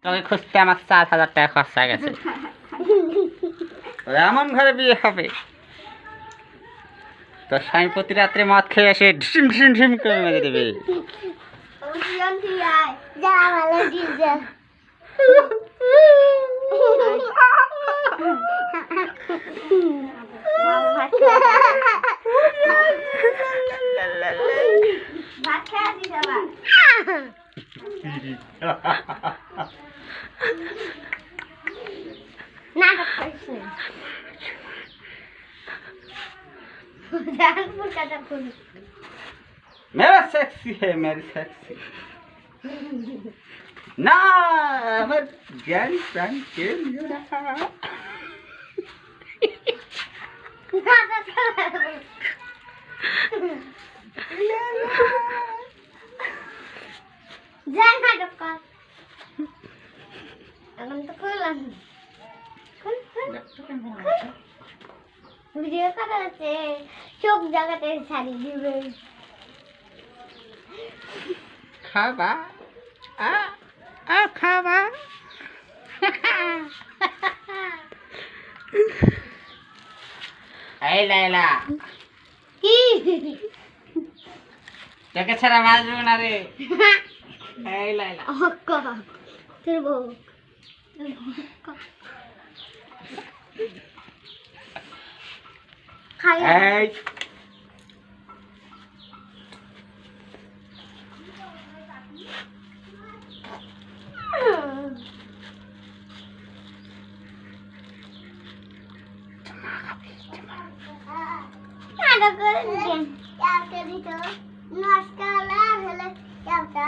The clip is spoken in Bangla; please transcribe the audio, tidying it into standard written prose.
তোকে খুঁজতে আমার 4,000 টাকা খরচা গেছে। এমন ঘরে বিয়ে হবে তোর স্বামী প্রতি রাত্রে মদ খেয়ে এসে ঢিম ঢিম ঢিম করে মেরে দেবে। मेरा सेक्सी है मेरी सेक्सी ना मैं जान प्राण के मेरा जाना डक्का এখন তো কইলাম ভিডিও করা আছে চোখ জায়গাতে ছাড়ি দিবে খাবা আ খাবা এই লাইলা কি তোকে ছাড়া বাঁচবো না রে। এই লাইলা অক্কা তোর বউ খাই এই নাটক করে দিন একটা দিত নষ্ট হলে একটা